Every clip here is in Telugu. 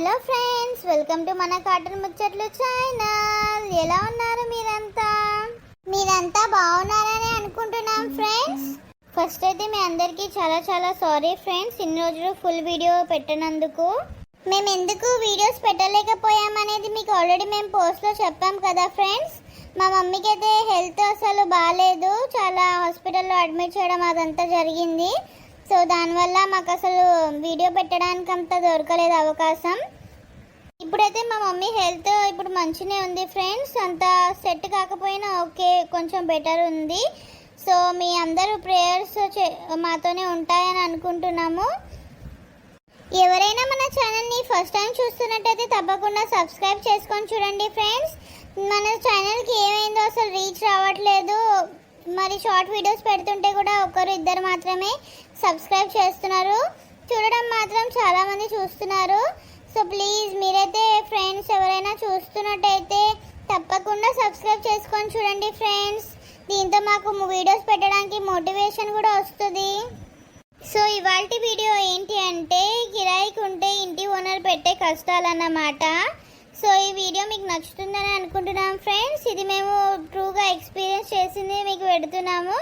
హలో ఫ్రెండ్స్, వెల్కమ్ టు మన కార్టూన్ ముచ్చట్లు ఛానల్. ఎలా ఉన్నారు మీరంతా బాగున్నారని అనుకుంటున్నాం ఫ్రెండ్స్. ఫస్ట్ అయితే మీ అందరికీ చాలా చాలా సారీ ఫ్రెండ్స్, ఇన్ని రోజులు ఫుల్ వీడియో పెట్టినందుకు. మేము ఎందుకు వీడియోస్ పెట్టలేకపోయామనేది మీకు ఆల్రెడీ మేము పోస్ట్లో చెప్పాం కదా ఫ్రెండ్స్. మా మమ్మీకి అయితే హెల్త్ అసలు బాగాలేదు, చాలా హాస్పిటల్లో అడ్మిట్ చేయడం అదంతా జరిగింది. సో దానివల్ల మాకు అసలు వీడియో పెట్టడానికి అంత దొరకలేదు అవకాశం. ఇప్పుడైతే మా మమ్మీ హెల్త్ ఇప్పుడు మంచిగానే ఉంది ఫ్రెండ్స్, అంత సెట్ కాకపోయినా ఓకే, కొంచెం బెటర్ ఉంది. సో మీ అందరూ ప్రేయర్స్ మాతోనే ఉంటాయని అనుకుంటున్నాము. ఎవరైనా మన ఛానల్ని ఫస్ట్ టైం చూస్తున్నట్టయితే తప్పకుండా సబ్స్క్రైబ్ చేసుకొని చూడండి ఫ్రెండ్స్. మన ఛానల్కి ఏమైందో అసలు రీచ్ రావట్లేదు, మరి షార్ట్ వీడియోస్ పెడుతుంటే కూడా ఒకరు ఇద్దరు మాత్రమే సబ్స్క్రైబ్ చేస్తున్నారు, చూడడం మాత్రం చాలామంది చూస్తున్నారు. సో ప్లీజ్ మీరైతే ఫ్రెండ్స్ ఎవరైనా చూస్తున్నట్టయితే తప్పకుండా సబ్స్క్రైబ్ చేసుకొని చూడండి ఫ్రెండ్స్. దీంతో మాకు వీడియోస్ పెట్టడానికి మోటివేషన్ కూడా వస్తుంది. సో ఇవాల్టి వీడియో ఏంటి అంటే కిరాయికి ఉంటే ఇంటి ఓనర్ పెట్టే కష్టాలన్నమాట. సో ఈ వీడియో మీకు నచ్చుతుందని అనుకుంటున్నాం ఫ్రెండ్స్. ఇది మేము ట్రూగా ఎక్స్పీరియన్స్ చేసింది మీకు పెడుతున్నాము.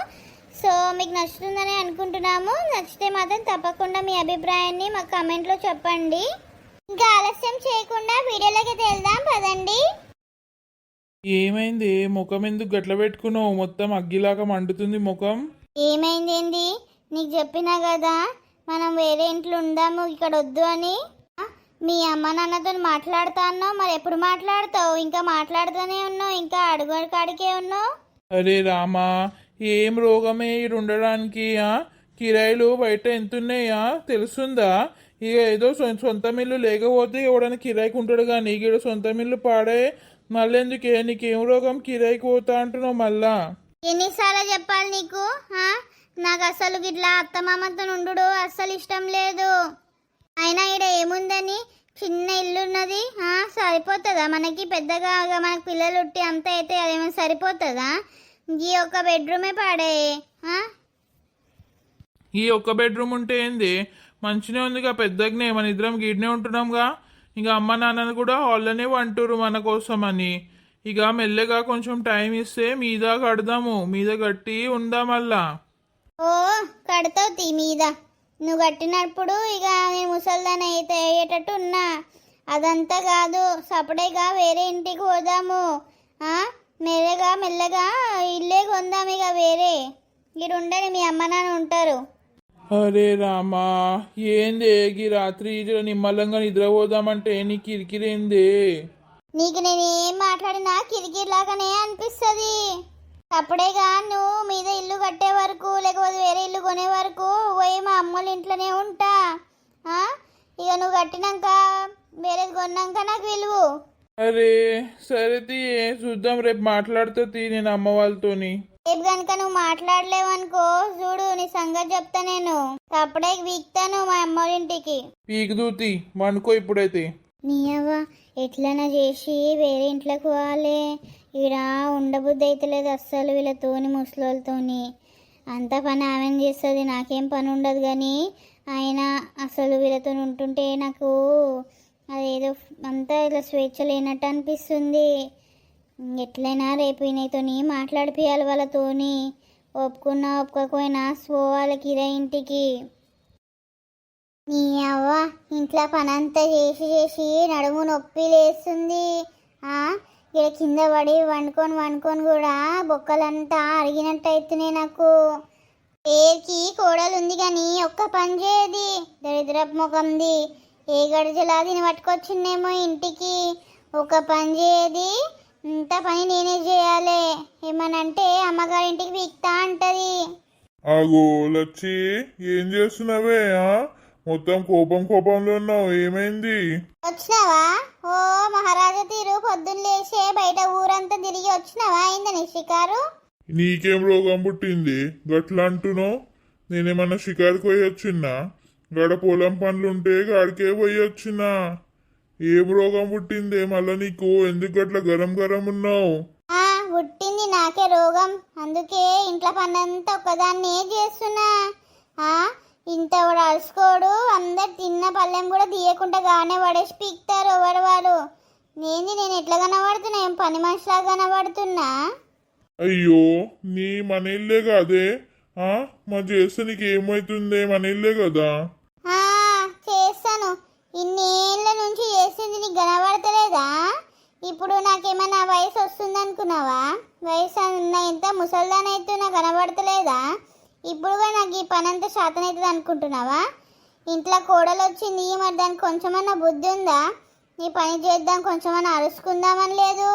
సో మీకు నచ్చుతుందని అనుకుంటున్నాము. నచ్చితే మాత్రం తప్పకుండా మీ అభిప్రాయాన్ని మా కామెంట్లో చెప్పండి. ఇంకా ఆలస్యం చేయకుండా వీడియోలోకి వెళ్దాం పదండి. ఏమైంది? ముఖం ఎందుకు గట్ల పెట్టుకున్నావు? మొత్తం అగ్గిలాగా మండుతుంది ముఖం. ఏమైంది ఏంది? నీకు చెప్పినా కదా మనం వేరే ఇంట్లో ఉందాము, ఇక్కడ వద్దు అని. మీ అమ్మ నాన్నతో మాట్లాడుతా అన్నావు, మరి ఎప్పుడు మాట్లాడతావు? ఇంకా మాట్లాడుతూనే ఉన్నావు, ఇంకా అడుగు కాడికే ఉన్నావు. అరే రామా, ఏం రోగమే ఈడు ఉండడానికి? కిరాయిలు బయట ఎంతున్నాయా తెలుసుందా? ఇక ఏదో సొంత మిల్లు లేకపోతే ఎవడైనా కిరాయికి ఉంటాడు కానీ ఈడ సొంత మిల్లు పాడే. మళ్ళీ ఎందుకే? నీకేం రోగం కిరాయికి పోతా అంటున్నావు మళ్ళా? ఎన్నిసార్లు చెప్పాలి నీకు? నాకు అసలు గిట్లా అత్తమామతో ఉండు అస్సలు ఇష్టం లేదు. అయినా ఈడ ఏముందని, చిన్న ఇల్లు ఉన్నది, సరిపోతుందా మనకి? పెద్దగా మనకి పిల్లలు ఉట్టి అంత అయితే అదేమో సరిపోతుందా? ఈ ఒక్క బెడ్రూమే పాడే. ఈ ఒక్క బెడ్రూమ్ ఉంటే ఏంది? మంచినే ఉందిగా, పెద్దగానే. మన ఇద్దరం గీడనే ఉంటున్నాంగా. ఇంకా అమ్మ నాన్నలు కూడా హాల్లోనే వంటురు మన కోసం అని. ఇక మెల్లగా కొంచెం టైం ఇస్తే మీద కడదాము, మీద కట్టి ఉందామల్లా. ఓ కడతావు తీ మీద. నువ్వు కట్టినప్పుడు ఇక నేను ముసల్దాన్ని అయితే అయ్యేటట్టు ఉన్నా. అదంతా కాదు, సపడేగా వేరే ఇంటికి పోదాము. మెల్లగా ఇల్లే కొందాం, ఇక వేరే ఇక్కడ ఉండని మీ అమ్మ నాన్న ఉంటారు. అరే రామా, ఏంది ఈ రాత్రి నిమ్మలంగా నిద్రపోదామంటే నీకు కిరికిరేంది? నీకు నేను ఏం మాట్లాడినా కిరికిరిలాగానే అనిపిస్తుంది. అప్పుడేగా నువ్వు మీద ఇల్లు కట్టే వరకు, లేకపోతే వేరే ఇల్లు కొనే వరకు పోయి మా అమ్మోళ్ళ ఇంట్లోనే ఉంటా. ఇక నువ్వు కట్టినాక వేరేది కొన్నాక నాకు విలువు. అరే సరే తీ, చూద్దాం, రేపు మాట్లాడుతా తీ నేను అమ్మ వాళ్ళతోని. రేపు కనుక నువ్వు మాట్లాడలేవనుకో చూడు, నీ సంగతి చెప్తా నేను. అప్పుడే వీక్తాను మా అమ్మోళ్ళ ఇంటికి. పీకుదూతి వనుకో ఇప్పుడైతే. నీ అవ్వ ఎట్లైనా చేసి వేరే ఇంట్లోకి పోవాలి. ఈడ ఉండబుద్ధి అయితే లేదు అస్సలు వీళ్ళతోని, ముసలోళ్ళతోని. అంత పని ఆమె చేస్తుంది, నాకేం పని ఉండదు. కానీ ఆయన అసలు వీళ్ళతో ఉంటుంటే నాకు అదేదో అంతా ఇలా స్వేచ్ఛ లేనట్టు అనిపిస్తుంది. ఎట్లయినా రేపు ఈయనతోని మాట్లాడిపియాలి వాళ్ళతోని. ఒప్పుకున్నా ఒప్పుకోకపోయినా పోవాలి కిరాయి ఇంటికి. నీ అవ్వ ఇంట్లో పని అంతా చేసి నడుము నొప్పి లేస్తుంది. ఇక్కడ కింద పడి వండుకొని కూడా బొక్కలంతా అరిగినట్టు అవుతున్నాయి నాకు. పేరుకి కోడలు ఉంది కానీ ఒక్క పని చేయది, దరిద్రపు ముఖంది. ఏ గడిజలా దీన్ని పట్టుకొచ్చిందేమో ఇంటికి, ఒక పని చేయది. ఇంత పని నేనే చేయాలి. ఏమనంటే అమ్మగారింటికి వీక్తా అంటది. ఆగో లచ్చి, ఏం చేస్తున్నావే? మొత్తం కోపంలో ఉన్నావు, ఏమైంది? వచ్చినావా? ఓ మహారాజా తీరు పొద్దున్న లేచే బయట ఊరంతా తిరిగి వచ్చినావా? అయిందని షికారు? నీకేం రోగం పుట్టింది గట్లా అంటున్నావు? నేనేమన్నా షికారుకు పోయి వచ్చిన్నా? గడ పొలం పనులుంటే గాడికే పోయి వచ్చినా. ఏం రోగం పుట్టిందే మళ్ళా నీకు? ఎందుకు గట్లా గరం ఉన్నావు? పుట్టింది నాకే రోగం, అందుకే ఇంట్లో పనంతా ఒక్కదాన్నే చేస్తున్నా. ఇంత కూడా అరుసుకోడు, అందరు తిన్న పళ్ళెం కూడా తీయకుండా గానే పడేసి పీక్తారు ఎవరు వారు. నేను ఎట్లా కనబడుతున్నా, ఏం పని మనిషిలాగా కనబడుతున్నా? అయ్యో నీ మన ఇల్లే కాదే, మా చేస్తే నీకు ఏమవుతుందే, మన ఇల్లే కదా. ఆ, చేస్తాను. ఇన్నేళ్ళ నుంచి చేస్తుంది నీకు కనబడతలేదా? ఇప్పుడు నాకేమన్నా వయసు వస్తుంది అనుకున్నావా? వయసు అన్న ఎంత ముసల్దాన్ అయితే నాకు కనబడతలేదా? ఇప్పుడు కూడా నాకు ఈ పని అంతా శాతం అవుతుంది అనుకుంటున్నావా? ఇంట్లో కోడలు వచ్చింది, మరి దానికి కొంచెమన్నా బుద్ధి ఉందా? ఈ పని చేద్దాం, కొంచెమన్నా అరుచుకుందామని లేదు.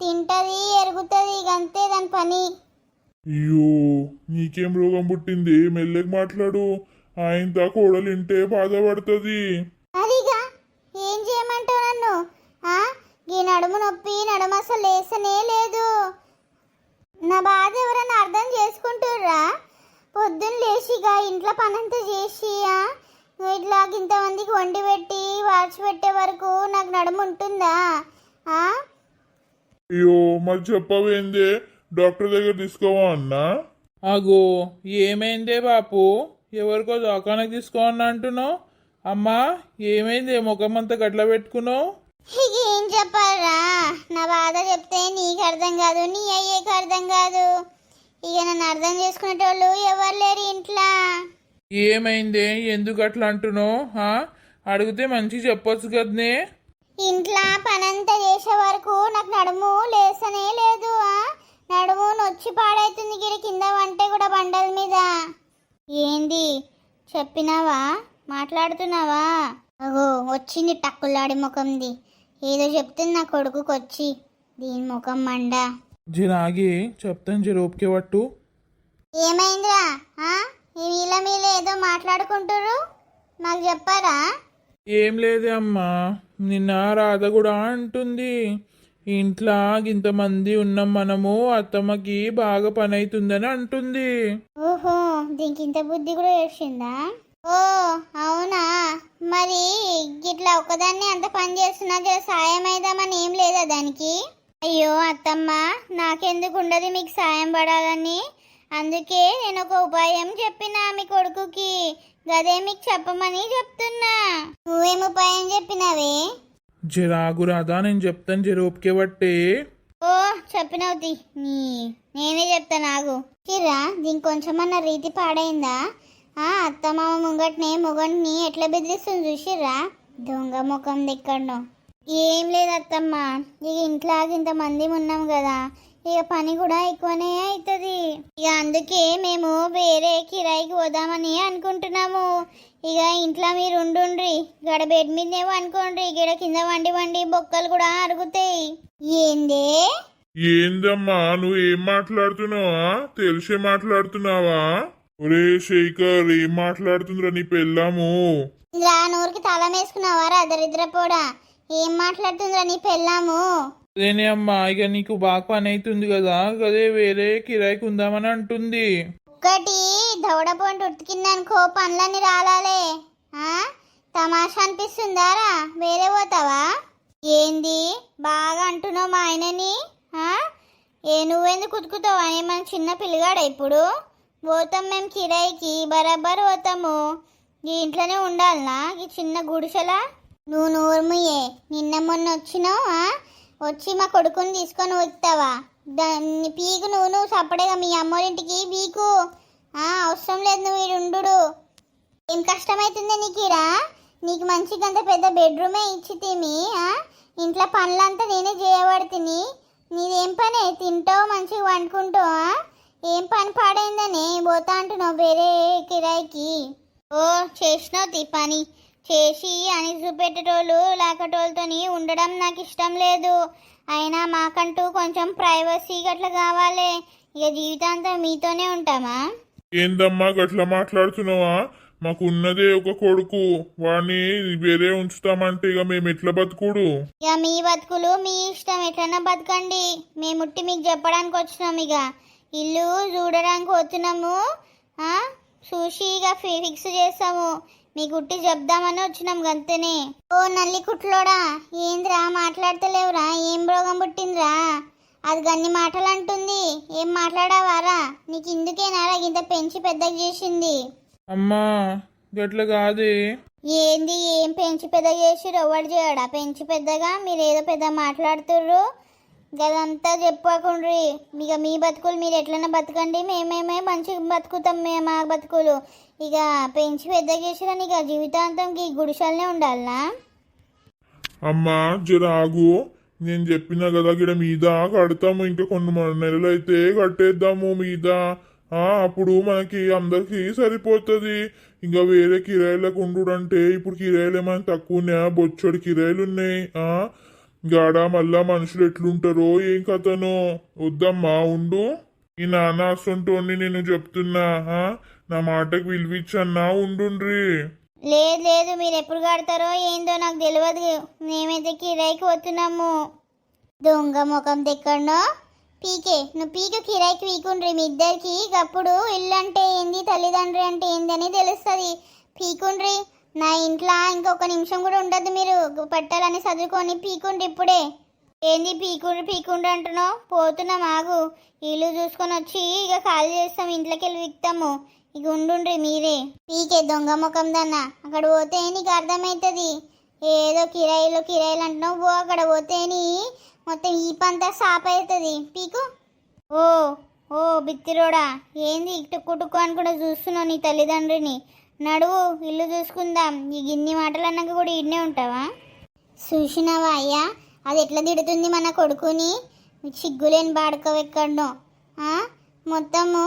తింటది, ఎరుగుతుంది, ఇక అంతే దాని పని. అయ్యో నీకేం రోగం పుట్టింది? మెల్లగా మాట్లాడు, ఆయన కోడలు వింటే బాధపడుతుంది. అదిగా ఏం చేయమంటావు నన్ను? ఈ నడుము నొప్పి, నడుము అసలు లేసనే లేదు. నా బాధ ఎవరైనా అర్థం చేసుకుంటుర్రా? పొద్దున్న లేచిగా ఇంట్లో పనంతా చేసి ఇట్లా ఇంతమందికి వండి పెట్టి వార్చి పెట్టే వరకు నాకు నడుము ఉంటుందా? అయ్యో మరి చెప్పవేందే, డాక్టర్ దగ్గర తీసుకోవా అన్నా? అగో ఏమైందే బాపు, ఎవరికో దవాఖానకు తీసుకోమని అంటున్నావు? అమ్మా ఏమైంది, ముఖం అంతా గట్ల పెట్టుకున్నావు? ఇక ఏం చెప్పాలరా? నా బాధ చెప్తే నీకు అర్థం కాదు, నీ అయ్యేకి అర్థం కాదు. ఇక నన్ను అర్థం చేసుకునేటోళ్ళు ఎవరు లేరు ఇంట్లో. ఏమైందే, ఎందుకు అట్లా అంటున్నావు? అడిగితే మంచి చెప్పొచ్చు కదనే. ఇంట్లో పనంతా చేసే వరకు నాకు నడుము లేసనే లేదు. నడుము నొచ్చి పాడైతుంది గిరి కింద వంటే కూడా బండల మీద. ఏంది చెప్పినావా? మాట్లాడుతున్నావా? అగో వచ్చింది టక్కులాడి ముఖంది. ఏదో చెప్తుంది నా కొడుకుకి వచ్చి, దీని ముఖం మండ. జిరాగి చెప్తాను, జిరోప్కే పట్టు. ఏమైందిరా? వీళ్ళ మీద ఏదో మాట్లాడుకుంటారు, మాకు చెప్పారా? ఏం లేదే అమ్మా, నిన్న రాధ కూడా అంటుంది, ఇంట్లో ఇంతమంది ఉన్నాం మనము, అత్తమ్మకి బాగా పని అవుతుందని అంటుంది. ఓహో, దీనికి ఇంత బుద్ధి కూడా వేసిందా? ఓ అవునా? మరి గిట్లా ఒకదాన్ని అంత పని చేస్తున్నా జర సాయం అయిదామని ఏం లేదా దానికి? అయ్యో అత్తమ్మ, నాకెందుకు ఉండదు మీకు సాయం పడాలని. అందుకే నేను ఒక ఉపాయం చెప్పినా మీ కొడుకుకి, గదే మీకు చెప్పమని చెప్తున్నా. నువ్వేం ఉపాయం చెప్పినావే? జరాగు రాధా, నేను చెప్తాను, జిరోప్కే పట్టే. ఓ చెప్పినవుతి, నేనే చెప్తాను ఆగు. చిరా దీనికి కొంచెమన్నా రీతి పాడైందా? అత్తమామ ముంగట్నే మొగండిని ఎట్లా బెదిరిస్తుంది చూసిర్రా? దొంగ ముఖం దిక్కడో. ఏం లేదు అత్తమ్మ, ఇక ఇంట్లో ఇంతమంది ఉన్నాం కదా, ఇక పని కూడా ఎక్కువనే అవుతుంది. ఇక అందుకే మేము వేరే కిరాయికి పోదామని అనుకుంటున్నాము. ఇక ఇంట్లో మీరు ఉండుండ్రి, గడ బెడ్ మీదనేమో అనుకోండి, గిడ కింద వండి వండి బొక్కలు కూడా అరుగుతాయి. ఏందే? ఏందమ్మా నువ్వు ఏం మాట్లాడుతున్నావా? తెలిసే మాట్లాడుతున్నావా? ఒరే శేఖర్, ఏం మాట్లాడుతుందిరా నీ పెళ్ళాము? ఇలా నూరికి తల వేసుకున్నావారా దరిద్రపోడా? ఏం మాట్లాడుతుందిరా నీ పెళ్ళాము? అదేనే అమ్మా, ఇక నీకు బాగా పని అవుతుంది కదా, అదే వేరే కిరాయికి ఉందామని అంటుంది. ఒక్కటి దవడ పంట ఉతికిందనుకో పనులన్నీ రాలాలే. తమాషా అనిపిస్తుందారా? వేరే పోతావా? ఏంది బాగా అంటున్నావు మా ఆయనని? నువ్వెందుకు ఉతుకుతావా? ఏమన్నా చిన్న పిల్లగాడా ఇప్పుడు? పోతాం మేము కిరాయికి, బరాబర్ పోతాము. ఈ ఇంట్లోనే ఉండాలనా ఈ చిన్న గుడిసెలా? నువ్వు నోర్ముయే, నిన్న మొన్న వచ్చినావు, వచ్చి మా కొడుకుని తీసుకొని వస్తావా? దాన్ని పీకు నువ్వు సపడేగా మీ అమ్మోరింటికి పీకు. అవసరం లేదు నువ్వు ఈడుండు. ఏం కష్టమవుతుంది నీకు ఈడ? నీకు మంచిగా అంత పెద్ద బెడ్రూమే ఇచ్చి తిమి, ఇంట్లో పనులంతా నేనే చేయబడుతుంది. నీదేం పని? తింటావు మంచిగా వండుకుంటావా? ఏం పని పాడైందని పోతా అంటున్నావు వేరే కిరాయికి? ఓ చేసినావు పని చేసి అని చూపెట్టేటోళ్ళు లేకటోళ్ళతో ఉండడం నాకు ఇష్టం లేదు. అయినా మాకంటూ కొంచెం ప్రైవసీ గట్లా కావాలి. ఇక జీవితాంతం మీతోనే ఉంటామా? ఏందమ్మా గట్లా మాట్లాడుతున్నావా? మాకు ఉన్నదే ఒక కొడుకు, వాడిని వేరే ఉంచుతామంటే ఇక మేము ఎట్లా బతుకుడు? ఇక మీ బతుకులు మీ ఇష్టం, ఎట్లన్నా బతకండి. మేముట్టి మీకు చెప్పడానికి వచ్చినాము. ఇక ఇల్లు చూడడానికి వచ్చినాము, చూసి ఇక ఫిక్స్ చేస్తాము. మీ గుట్టి చెప్దామని వచ్చినాం గంతనే. ఓ నల్లి కుట్లోడా, ఏంద్రా మాట్లాడతలేవురా? ఏం రోగం పుట్టిందిరా? అది గన్ని మాటలు అంటుంది. ఏం మాట్లాడావారా? నీకు ఇందుకేనారా ఇంత పెంచి పెద్దగా చేసింది? అమ్మా గట్ల కాదే. ఏంది ఏం పెంచి పెద్ద చేసిర్రు? ఎవడు చేయడా పెంచి పెద్దగా? మీరు ఏదో పెద్ద మాట్లాడుతుర్రు గదంతా చెప్పకుండ్రి. ఇక మీ బతుకులు మీరు ఎట్లన్నా బతకండి, మేమేమే మంచిగా బతుకుతాం మా బతుకులు. ఇక పెంచి పెద్ద చేసిరని ఇక జీవితాంతం ఈ గుడిసెలనే ఉండాలనా? అమ్మా జర ఆగు, నేను చెప్పిన కదా గిడ మీద కడతాము, ఇంకా కొన్ని నెలలు అయితే కట్టేద్దాము మీద. అప్పుడు మనకి అందరికి సరిపోతుంది. ఇంకా వేరే కిరాయిలకు ఉండుడంటే ఇప్పుడు కిరాయిలు ఏమైనా తక్కువ ఉన్నాయా? బొచ్చడి కిరాయిలు ఉన్నాయి. గాడ మళ్ళా మనుషులు ఎట్లుంటారో ఏం కథనో. వద్దమ్మా ఉండు. ఈ నాన్న అసంటోని నేను చెప్తున్నా. నా మాటకు విలువిచ్చన్నా ఉండుండ్రి. లేదు లేదు, మీరు ఎప్పుడు కడతారో ఏందో నాకు తెలియదు. మేమైతే కిరాయికి పోతున్నాము. దొంగ ముఖం తెక్కడో పీకే నువ్వు పీక కిరాయికి పీకుండ్రి మీ ఇద్దరికి. అప్పుడు ఇల్లు అంటే ఏంది, తల్లిదండ్రి అంటే ఏందని తెలుస్తుంది. పీకుండ్రి. నా ఇంట్లో ఇంకొక నిమిషం కూడా ఉండదు. మీరు పెట్టాలని చదువుకొని పీకుండ్రి ఇప్పుడే. ఏంది పీకుండ్రి అంటున్నావు? పోతున్నాం ఆగు. ఇల్లు చూసుకొని వచ్చి ఇక ఖాళీ చేస్తాం, ఇంట్లోకి వెళ్ళి విక్తాము. ఇక ఉండుండ్రి మీరే. పీకే దొంగ ముఖం దన్న. అక్కడ పోతే నీకు అర్థమవుతుంది. ఏదో కిరాయిలు అంటున్నావు. పో అక్కడ పోతే మొత్తం ఈ పంతా సాప్ అవుతుంది. పీకు. ఓ ఓ బిత్తిరోడా, ఏంది టుక్కు అని కూడా చూస్తున్నావు నీ తల్లిదండ్రిని? నడువు ఇల్లు చూసుకుందాం. ఈ గిన్ని మాటలు అన్నాక కూడా ఇన్నే ఉంటావా? చూసినావా అయ్యా, అది ఎట్లా తిడుతుంది మన కొడుకుని? సిగ్గులేని బాడుకోవెక్కడో. మొత్తము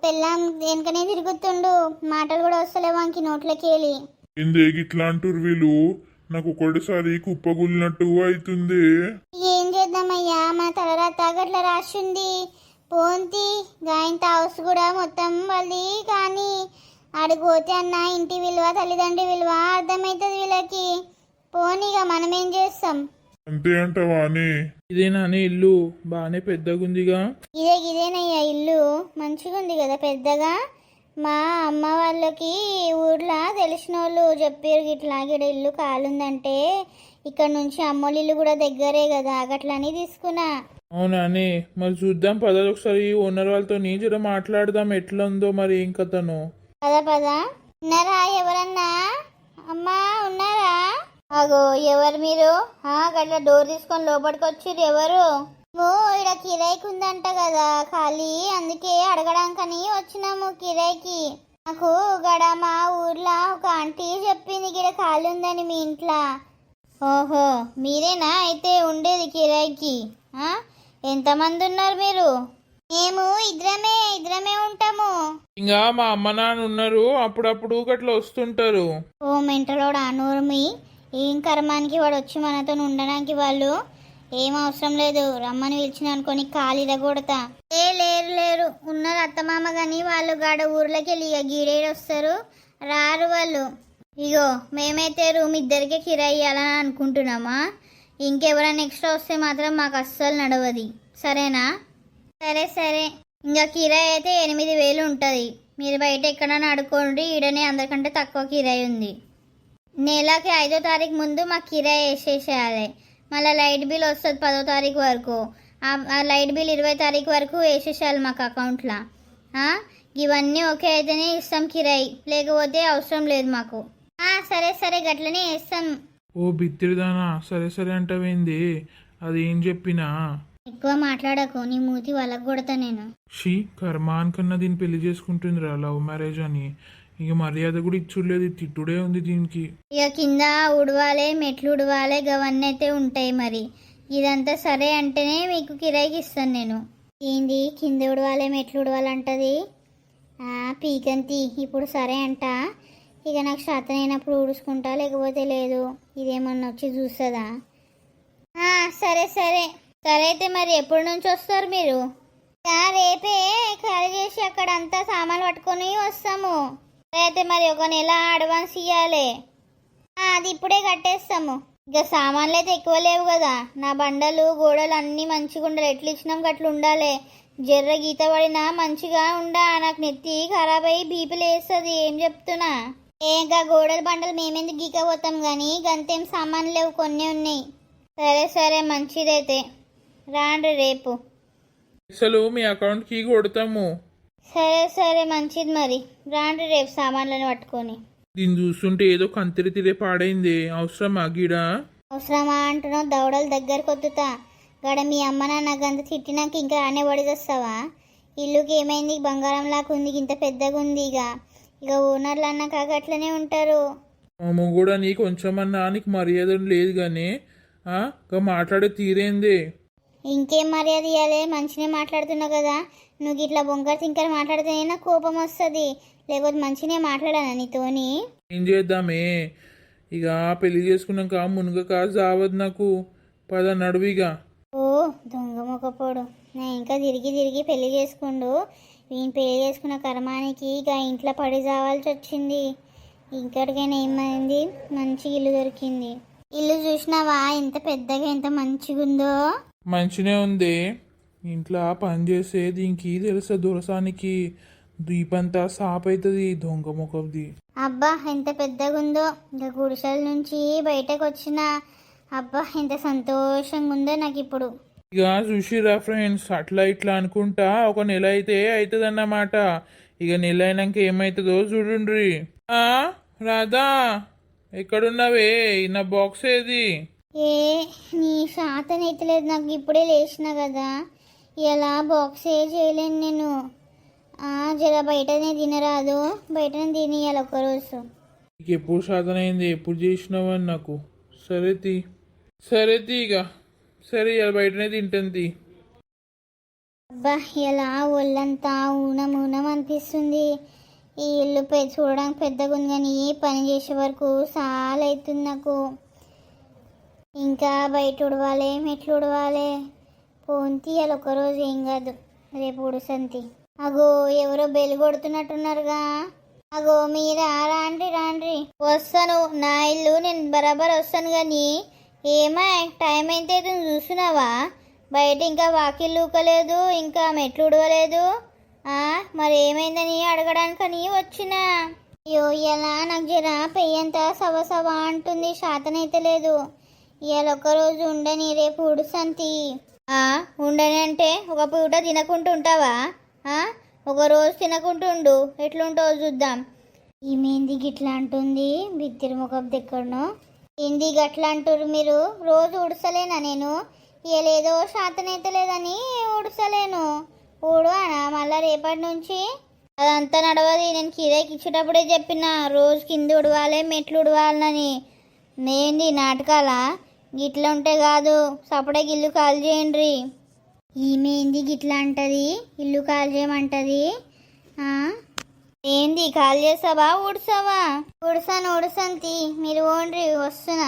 పెళ్ళాం వెనుకనే తిరుగుతుండు. మాటలు కూడా వస్తలేవు వానికి నోట్లోకి వెళ్ళి. ఏందే గిట్లాంటురు వీళ్ళు? నాకు ఒకటిసారి కుప్పగులినట్టు అవుతుంది. ఏం చేద్దామయ్యా, మన తలరాత గట్ల రాసింది. పోంతి గాయంత హౌస్ కూడా మొత్తం వాళ్ళది. కానీ అడిగిపోతే అన్న ఇంటి విలువ, తల్లిదండ్రి విలువ అర్థమవుతుంది వీళ్ళకి. పోనీగా మనం ఏం చేస్తాం? అంతే అంటావా అని? ఇదేనా అని ఇల్లు బాగానే పెద్దగుందిగా. ఇదేనయ్యా ఇల్లు, మంచిగా ఉంది కదా పెద్దగా. మా అమ్మ వాళ్ళకి ఊర్లో తెలిసిన వాళ్ళు చెప్పారు గిట్లా గిడ ఇల్లు కాలుందంటే ఇక్కడ నుంచి అమ్మోళ్ళ ఇల్లు కూడా దగ్గరే కదా, గట్లని తీసుకున్నా. అవునా అని? మరి చూద్దాం పద, ఒకసారి ఓనర్ వాళ్ళతో జర మాట్లాడదాం ఎట్లా ఉందో మరి ఏం కథను. పద ఉన్నారా ఎవరన్నా? అమ్మా ఉన్నారా? అగో ఎవరు మీరు? గట్ల డోర్ తీసుకొని లోపలికి వచ్చిర్రు ఎవరు? ఇక్కడ కిరాయికి ఉందంట కదా ఖాళీ, అందుకే అడగడానికని వచ్చినాము కిరాయికి. నాకు గడ మా ఊర్లో ఒక ఆంటీ చెప్పింది గిడ ఖాళీ ఉందని మీ ఇంట్లో. ఓహో మీరేనా అయితే ఉండేది కిరాయికి? ఎంతమంది ఉన్నారు మీరు? మేము ఇద్దరమే ఉంటాము. ఇంకా మా అమ్మ నాన్న ఉన్నారు, అప్పుడప్పుడు గట్ల వస్తుంటారు. ఓ మెంటలోడు అనూర్మి, ఏం కర్మానికి వాడు వచ్చి మనతో ఉండడానికి? వాళ్ళు ఏం అవసరం లేదు, రమ్మని పిలిచిన అనుకోని కాలు ఇరగొడతా. లేరు ఉన్నారు అత్తమామ గాని వాళ్ళు గాడ ఊర్లోకి వెళ్ళి ఇక గీడేడు వస్తారు, రారు వాళ్ళు. ఇగో మేమైతే రూమ్ ఇద్దరికే కిరాయి ఇవ్వాలని అనుకుంటున్నామా? ఇంకెవరైనా ఎక్స్ట్రా వస్తే మాత్రం మాకు అస్సలు నడవది, సరేనా? సరే ఇంకా కిరాయి అయితే 8,000 ఉంటుంది. మీరు బయట ఎక్కడైనా అడుకోండి, ఈడనే అందరికంటే తక్కువ కిరాయి ఉంది. నెలకి 5వ తారీఖు ముందు మాకు కిరాయి వేసేసేయాలి. మళ్ళీ లైట్ బిల్ వస్తుంది 10వ తారీఖు వరకు. ఆ లైట్ బిల్ 20వ తారీఖు వరకు వేసేసేయాలి మాకు అకౌంట్లో. ఇవన్నీ ఓకే అయితేనే ఇస్తాం కిరాయి, లేకపోతే అవసరం లేదు మాకు. సరే గట్లనే వేస్తాం. ఓ బిత్తిరిదానా, సరే అంటావేంది? అది ఏం చెప్పినా ఎక్కువ మాట్లాడకు, నీ మూతి వాళ్ళకు కొడతా నేను. షీ కర్మాన్ కన్నా దీన్ని పెళ్లి చేసుకుంటుందిరా, లవ్ మ్యారేజ్ అని. ఇక మర్యాద కూడా ఇచ్చులేదు, తిట్టుడే ఉంది దీనికి. ఇక కింద ఉడవాలి, మెట్లు ఉడవాలి, గవన్నీ అయితే ఉంటాయి. మరి ఇదంతా సరే అంటేనే మీకు కిరాయికి ఇస్తాను నేను. ఏంది కింద ఉడవాలి మెట్లు ఉడవాలంటది? పీకంతి ఇప్పుడు సరే అంట. ఇక నాకు శాతం అయినప్పుడు ఊడుచుకుంటా, లేకపోతే లేదు. ఇదేమన్నా వచ్చి చూస్తుందా? సరే అయితే మరి ఎప్పటి నుంచి వస్తారు మీరు? రేపే ఖాళీ చేసి అక్కడ అంతా సామాన్లు పట్టుకొని వస్తాము. అయితే మరి ఒక నెల అడ్వాన్స్ ఇవ్వాలి. అది ఇప్పుడే కట్టేస్తాము. ఇక సామాన్లు అయితే ఎక్కువ లేవు కదా, నా బండలు గోడలు అన్నీ మంచిగా ఉండాలి. ఎట్లు ఇచ్చినాం గట్లు ఉండాలి. జర్ర గీత పడినా మంచిగా ఉండా, నాకు నెత్తి ఖరాబ్ అయ్యి బీపీలు వేస్తుంది. ఏం చెప్తున్నా? ఇంకా గోడల బండలు మేమెందుకు గీకపోతాం కానీ గంతేం సామాన్లు లేవు, కొన్ని ఉన్నాయి. సరే మంచిదైతే రాండ్రి రేపు. అసలు మీ అకౌంట్కి కొడతాము. సరే సరే మంచిది మరి, రాండి రేపు సామాన్లను పట్టుకొని. దీన్ని చూస్తుంటే ఏదో కంతిరి తిరే పాడైంది. అవసరమా గీడా? అవసరమా అంటున్నావు? దవడలు దగ్గరకు వద్దుతా గడ మీ అమ్మ నాన్న గంత తిట్టినాక ఇంకా ఆనే పడిదొస్తావా? ఇల్లుకి ఏమైంది? బంగారం లాగా ఉంది, ఇంత పెద్దగా ఉంది. ఇక ఓనర్లు అన్నాక అట్లనే ఉంటారు. మామ కూడా నీ కొంచెమన్నా నీకు మర్యాద లేదు కానీ ఇక మాట్లాడే తీరేంది? ఇంకేం మర్యాద ఇవ్వాలి? మంచినే మాట్లాడుతున్నావు కదా. నువ్వు ఇట్లా బొంకర తింకర మాట్లాడితేనే నాకు కోపం వస్తుంది, లేకపోతే మంచినే మాట్లాడానా నీతోని? ఏం చేద్దామే ఇక పెళ్లి చేసుకున్నాక మునుగక జావద్దు నాకు. పద నడువిగా. ఓ దొంగ మొక్కపోడు, నేను ఇంకా తిరిగి తిరిగి పెళ్లి చేసుకుండు. ఈయన పెళ్లి చేసుకున్న కర్మానికి ఇక ఇంట్లో పడి చావాల్సి వచ్చింది. ఇంకటికైనా ఏమైంది, మంచి ఇల్లు దొరికింది. ఇల్లు చూసినావా ఎంత పెద్దగా ఎంత మంచిగా ఉందో? మంచినే ఉంది. ఇంట్లో పని చేసే దీనికి తెలుసా దొరసానికి దీపంతా సాప్ అవుతుంది దొంగ ముఖంది. అబ్బా ఎంత పెద్దగా ఉందో. ఇంకా గుడిసెల నుంచి బయటకు వచ్చిన అబ్బా ఎంత సంతోషంగా ఉందో నాకు ఇప్పుడు. ఇక చూసిరా ఫ్రెండ్స్, అట్లా ఇట్లా అనుకుంటా ఒక నెల అయితే అవుతుంది అన్నమాట. ఇక నెల అయినాక ఏమవుతుందో చూడుండ్రి. రాధా ఎక్కడున్నావే? నా బాక్స్ ఏది? ఏ నీ శాతనైతలేదు, నాకు ఇప్పుడే లేచిన కదా, ఇలా బాక్స్ ఏ చేయలేను నేను. జర బయటనే తినరాదు, బయటనే తినియాలి ఒకరోజు. నీకు ఎప్పుడు సాధనైంది? ఎప్పుడు చేసినావని నాకు. సరే తీ ఇక. సరే ఇక బయటనే తింటుంది. అబ్బా ఇలా ఒళ్ళంతా ఊనం ఊనం అనిపిస్తుంది. ఈ ఇల్లు చూడడానికి పెద్దగా ఉంది కానీ పని చేసే వరకు చాలా అవుతుంది నాకు. ఇంకా బయట ఉడవాలి, మెట్లు ఉడవాలి. పోంతి ఇవాళ ఒకరోజు ఏం కాదు, రేపు ఉడుసంతి. అగో ఎవరో బెల్ కొడుతున్నట్టున్నారుగా. అగో మీరా? రాండ్రి రాండ్రి. వస్తాను, నా ఇల్లు నేను బరాబర్ వస్తాను కానీ ఏమా టైం అయితే చూస్తున్నావా? బయట ఇంకా వాకిళ్ళు ఊకలేదు, ఇంకా మెట్లు ఉడవలేదు. మరి ఏమైందని అడగడానికని వచ్చినా. అయ్యో ఇలా నాకు జర పెయ్యంతా సవ అంటుంది, శాతనైతే లేదు. ఇవాళ ఒక్కరోజు ఉండని, రేపు ఉడుసంతి. ఉండని అంటే ఒక పూట తినకుంటూ ఉంటావా? ఒక రోజు తినకుంటుండు, ఎట్లుంటావో చూద్దాం. ఈమెంది గిట్లా అంటుంది, బిత్తిరి ముఖం ఎక్కడనో. ఏంది గట్లా అంటారు మీరు? రోజు ఉడసలేనా నేను? ఇవాళేదో శాతనైతే లేదని ఉడసలేను. ఊడవానా మళ్ళా రేపటి నుంచి? అదంతా నడవది. నేను కిరాయికి ఇచ్చేటప్పుడే చెప్పిన రోజు కింద ఉడవాలి, మెట్లు ఉడవాలని. ఏంది నాటకాలా? గిట్లా ఉంటే కాదు, సపడే ఇల్లు కాల్ చేయండి. ఈమెంది గిట్లా అంటది, ఇల్లు కాల్ చేయమంటది. ఏంది కాల్ చేసావా ఉడుసావా? ఉడుసంతి, మీరు ఓండ్రి వస్తున్నా.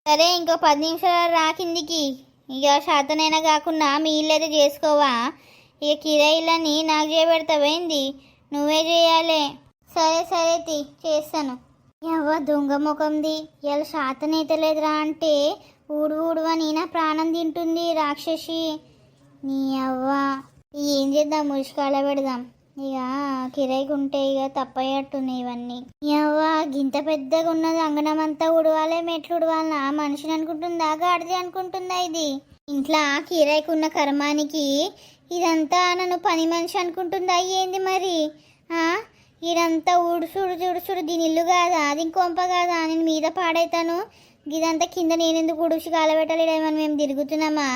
సరే ఇంకో 10 నిమిషాలు రా కిందికి. ఇక శాతనైనా కాకుండా మీ ఇల్లు అయితే చేసుకోవా? ఇక కిరాయిలని నాకు చేయబెడతావేంది? నువ్వే చేయాలి. సరే చేస్తాను. ఎవ్వ దొంగ ముఖంది, ఇలా శాతనైతే లేదురా అంటే ఊడువని నా ప్రాణం తింటుంది రాక్షసి. నీ అవ్వ ఏం చేద్దాం, మురిసికాల పెడదాం. ఇక కిరాయికి ఉంటే ఇక తప్పయ్యట్టున్నాయి ఇవన్నీ. అవ్వ గింత పెద్దగా ఉన్నది, అంగనం అంతా ఉడవాలి, మెట్లు ఉడవాలనా? మనిషిని అనుకుంటుందా, గాడిది అనుకుంటుందా? ఇది ఇంట్లో కిరాయికి ఉన్న కర్మానికి ఇదంతా నన్ను పని మనిషి అనుకుంటుందా? ఏంది మరి? ఇదంతా ఉడుచుడు దీని ఇల్లు కాదా? అది ఇంకొంప కాదా? నేను మీద పాడైతాను. ఇదంతా కింద నేనెందుకు ఉడుచి కాలబెట్టాలి? ఏమన్నా మేము తిరుగుతున్నామా?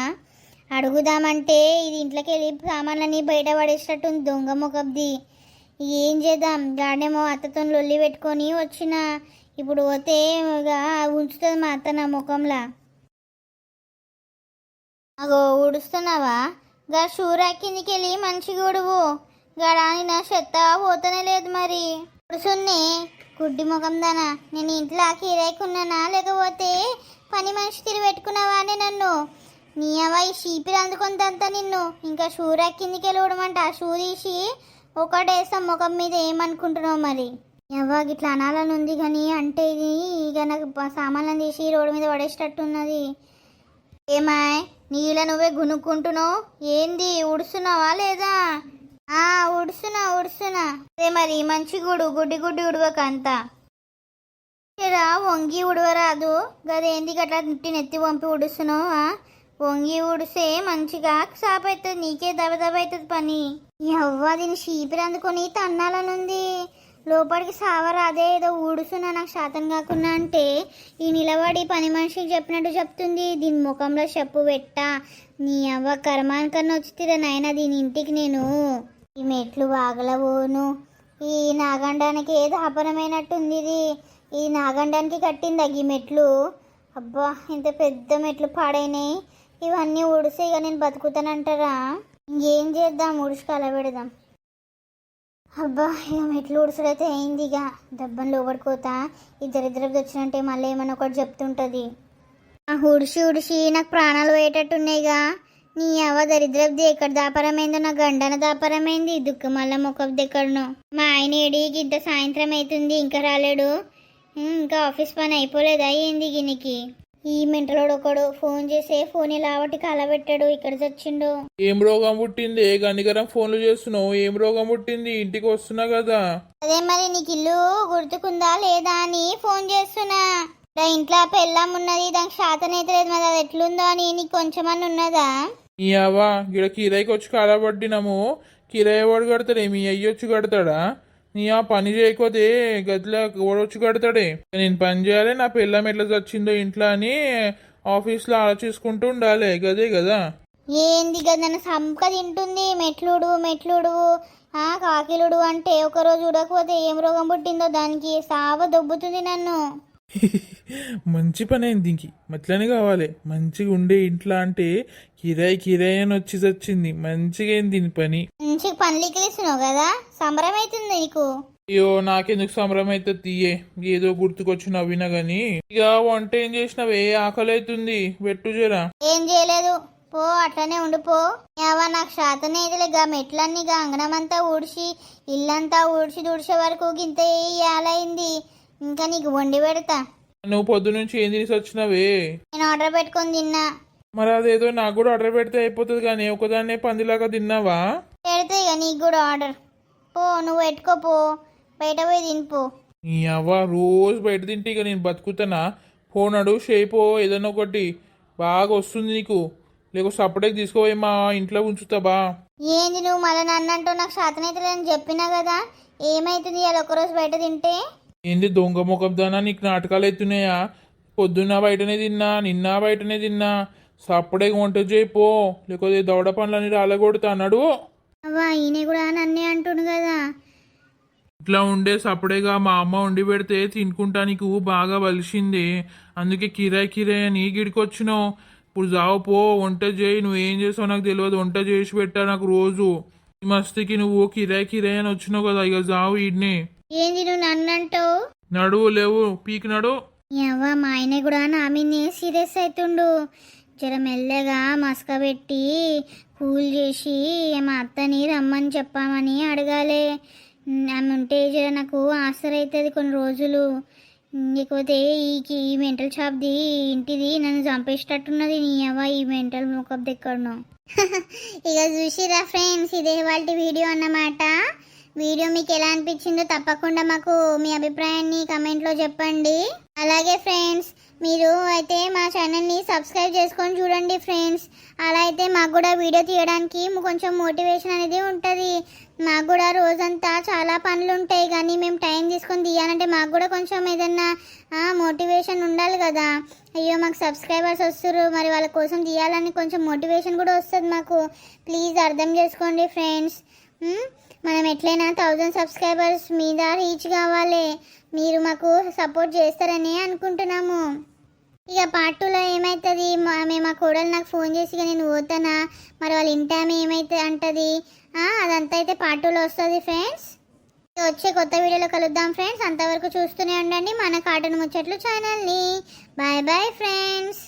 అడుగుదామంటే ఇది ఇంట్లోకి వెళ్ళి సామాన్లన్నీ బయట పడేసేటట్టుంది దొంగ ముఖబ్ది. ఏం చేద్దాం, గాడేమో అత్తతో లొల్లి పెట్టుకొని వచ్చిన. ఇప్పుడు పోతే ఉంచుతుంది మా అత్త నా ముఖంలా. అగో ఊడుస్తున్నావా? గా షూరా కిందికి వెళ్ళి మంచిగా ఉడువు. గడాని నా చెత్త పోతనే లేదు మరి. ఉడుసున్నే గుడ్డి ముఖం దానా, నేను ఇంట్లో కిరాయికున్నానా లేకపోతే పని మనిషి తిరిగి పెట్టుకున్నావా అని నన్ను? నీ అవ్వ షీపిరి అందుకుందంతా నిన్ను. ఇంకా షూరా కిందికి వెళ్ళి ఉడమంట, ఆ షూ తీసి ఒకటేస్తాం ముఖం మీద. ఏమనుకుంటున్నావు మరి? అవ్వ గిట్లా అనాలని ఉంది కానీ అంటే ఇది ఇక నాకు సామాన్లను తీసి రోడ్డు మీద పడేసేటట్టున్నది. ఏమాయ్ నీళ్ళ నువ్వే గునుక్కుంటున్నావు ఏంది? ఉడుస్తున్నావా లేదా? ఉడుస్తున్నా. అదే మరి మంచి గుడ్డి ఉడవక అంతా వంగి ఉడవరాదు. గదేంది గట్లా నెత్తి వంపి ఉడుస్తున్నావు? వంగి ఊడిస్తే మంచిగా సాప్ అవుతుంది, నీకే దబ దబ అవుతుంది పని. ఎవ్వ దీన్ని షీపిరి అందుకొని తన్నాలనుంది, లోపలికి సావరా అదే ఏదో ఊడుస్తున్నా నాకు శాతం కాకుండా అంటే ఈ నిలబడి పని మనిషికి చెప్పినట్టు చెప్తుంది. దీని ముఖంలో చెప్పు పెట్టా, నీ అవ్వ కర్మానికన్నా వచ్చిరా నాయన దీని ఇంటికి నేను. ఈ మెట్లు వాగలవోను, ఈ నాగండానికి ఏదో అపరమైనట్టుంది ఇది. ఈ నాగండానికి కట్టింది ఈ మెట్లు. అబ్బా ఇంత పెద్ద మెట్లు పాడైనాయి, ఇవన్నీ ఊడిసే ఇక నేను బతుకుతానంటారా? ఇంకేం చేద్దాం, ఊడిసి కలబెడదాం. అబ్బా ఇక మెట్లు ఊడుసుడైతే అయింది, ఇక దెబ్బను లోపడిపోతా. ఇద్దరిద్దరికి వచ్చినంటే మళ్ళీ ఏమన్నా ఒకటి చెప్తుంటుంది. ఊడిసి ఊడిసి నాకు ప్రాణాలు పోయేటట్టున్నాయిగా. నీ అవ్వ దరిద్రది ఎక్కడ దాపరమైందో, నా గండన దాపరమైంది, దుఃఖం మళ్ళీ మొక్కది ఎక్కడనో. మా ఆయన ఏడికి ఇంత సాయంత్రం అవుతుంది ఇంకా రాలేడు, ఇంకా ఆఫీస్ పని అయిపోలేదా ఏంది గినికి? ఈ మెంటలోడు ఒకడు ఫోన్ చేసే ఫోన్ ఇలా ఒకటి కలబెట్టాడు, ఇక్కడ చచ్చిండు. ఏం రోగం పుట్టింది? గనిగరం ఫోన్లు చేస్తున్నావు, ఏం రోగం పుట్టింది? ఇంటికి వస్తున్నా కదా. అదే మరి నీకు ఇల్లు గుర్తుకుందా లేదా అని ఫోన్ చేస్తున్నా. ఇంట్లో పెళ్ళం ఉన్నది, దానికి శాతం అయితే లేదు, మరి అది ఎట్లుందో అని నీకు కొంచెమని ఉన్నదా? నీ అవ్వ ఇక్కడ కిరాయికి వచ్చి కాలబట్టినాము, కిరాయి వాడు కడతాడే, మీ అయ్యొచ్చి కడతాడా? నీ ఆ పని చేయకపోతే గదిలో ఓడొచ్చి కడతాడే. నేను పని చేయాలి, నా పిల్లం ఎట్లా చచ్చిందో ఇంట్లో అని ఆఫీస్లో ఆలోచించుకుంటూ ఉండాలి, గదే కదా. ఏంది కదా నన్ను సంపక తింటుంది, మెట్లుడు మెట్లుడు కాకిలుడు అంటే ఒకరోజు ఉడకపోతే ఏం రోగం పుట్టిందో దానికి సావ దొబ్బుతుంది నన్ను. మంచి పని అయింది దీనికి, అట్లనే కావాలి. మంచిగా ఉండే ఇంట్లో అంటే కిరాయి అని వచ్చి చచ్చింది, మంచిగా అయింది దీని పని. మంచిగా పనులకి తీస్తున్నావు కదా, సంబరం అవుతుంది నీకు. అయ్యో నాకెందుకు సంబరం అయితే తీయే, ఏదో గుర్తుకొచ్చి నవ్వినా గాని. ఇక వంట ఏం చేసినావే? ఆకలి అవుతుంది, పెట్టు జరా. ఏం చేయలేదు పో, అట్లనే ఉండిపో. ఏవా నాకు శాతనే అయితే మెట్లన్నీ అంగనమంతా ఊడ్చి ఇల్లంతా ఊడ్చి తుడిచే వరకు గింత ఏలైంది, ఇంకా నీకు వండి పెడతా. నువ్వు పొద్దు నుంచి ఏం తినేసి వచ్చినావే? నేను ఆర్డర్ పెట్టుకొని తిన్నా. మరి అదేదో నాకు కూడా ఆర్డర్ పెడితే అయిపోతుంది కానీ ఒకదాన్నే పందిలాగా తిన్నావా? పెడితే ఇక నీకు కూడా ఆర్డర్. పో నువ్వు పెట్టుకోపో, బయట పోయి తినిపో. నీ అవ్వ రోజు బయట తింటే ఇక నేను బతుకుతానా? ఫోన్ అడుగు షేపో ఏదన్నా ఒకటి బాగా వస్తుంది నీకు, లేకపోతే సపరేట్గా తీసుకోపోయి మా ఇంట్లో ఉంచుతావా? ఏంది నువ్వు మళ్ళీ నన్ను అంటూ నాకు శాతనైతే లేదని చెప్పినా కదా, ఏమైతుంది అలా ఒకరోజు బయట తింటే? ఏంది దొంగ ముఖం దానా, నీకు నాటకాలు అవుతున్నాయా? పొద్దున్న బయటనే తిన్నా, నిన్న బయటనే తిన్నా, సపరేట్గా వంట చేయిపో, లేకపోతే దవడ పనులని రాలగొడతా అన్నాడు. అవ్వా ఈయన కూడా నన్నే అంటుండు కదా. ఇట్లా ఉండే సపరేగా మా అమ్మ వండి పెడితే తినుకుంటా నీకు బాగా బలిసింది, అందుకే కిరాయి అని గిడికొచ్చినావు. ఇప్పుడు జావు పో, వంట చేయి. నువ్వేం చేసావు నాకు తెలియదు, వంట చేసి పెట్టా నాకు రోజు. ఈ మస్తికి నువ్వు కిరాయి అని వచ్చినావు కదా, ఇక జావు ఈడ్నే. ఏంది నువ్వు నన్ను అంటావు? నడువు లేవు పీక్ నడు. అవ్వ మా ఆయన కూడా నా మీదనే సీరియస్ అవుతుండు. జర మెల్లగా మస్క పెట్టి కూల్ చేసి మా అత్తని రమ్మని చెప్పామని అడగాలి. ఆమె ఉంటే జర నాకు ఆసర అవుతుంది కొన్ని రోజులు, లేకపోతే ఈ మెంటల్ షాప్ది ఇంటిది నన్ను చంపేసేటట్టున్నది. నీ అవ్వ ఈ మెంటల్ మొక్కబ్ ఎక్కడనో. ఇక చూసిరా ఫ్రెండ్స్, ఇదే వాళ్ళ వీడియో అన్నమాట. వీడియో మీకు ఎలా అనిపించిందో తప్పకుండా మాకు మీ అభిప్రాయాన్ని కమెంట్లో చెప్పండి. అలాగే ఫ్రెండ్స్ మీరు అయితే మా ఛానల్ని సబ్స్క్రైబ్ చేసుకొని చూడండి ఫ్రెండ్స్. అలా అయితే మాకు కూడా వీడియో తీయడానికి కొంచెం మోటివేషన్ అనేది ఉంటుంది. మాకు కూడా రోజంతా చాలా పనులు ఉంటాయి, కానీ మేము టైం తీసుకొని తీయాలంటే మాకు కూడా కొంచెం ఏదన్నా మోటివేషన్ ఉండాలి కదా. అయ్యో మాకు సబ్స్క్రైబర్స్ వస్తారు, మరి వాళ్ళ కోసం తీయాలని కొంచెం మోటివేషన్ కూడా వస్తుంది మాకు. ప్లీజ్ అర్థం చేసుకోండి ఫ్రెండ్స్. మనం ఎట్లయినా 1000 సబ్స్క్రైబర్స్ మీద రీచ్ కావాలి, మీరు మాకు సపోర్ట్ చేస్తారని అనుకుంటున్నాము. ఇక పార్ట్ 2లో ఏమవుతుంది, మా కోడలు నాకు ఫోన్ చేసి ఇక నేను పోతానా, మరి వాళ్ళ ఇంటి ఆమె ఏమైతే అంటుంది, అదంతా అయితే పార్ట్ 2లో వస్తుంది ఫ్రెండ్స్. వచ్చే కొత్త వీడియోలో కలుద్దాం ఫ్రెండ్స్. అంతవరకు చూస్తూనే ఉండండి మన కార్టూన్ ముచ్చట్లు ఛానల్ని. Bye bye friends.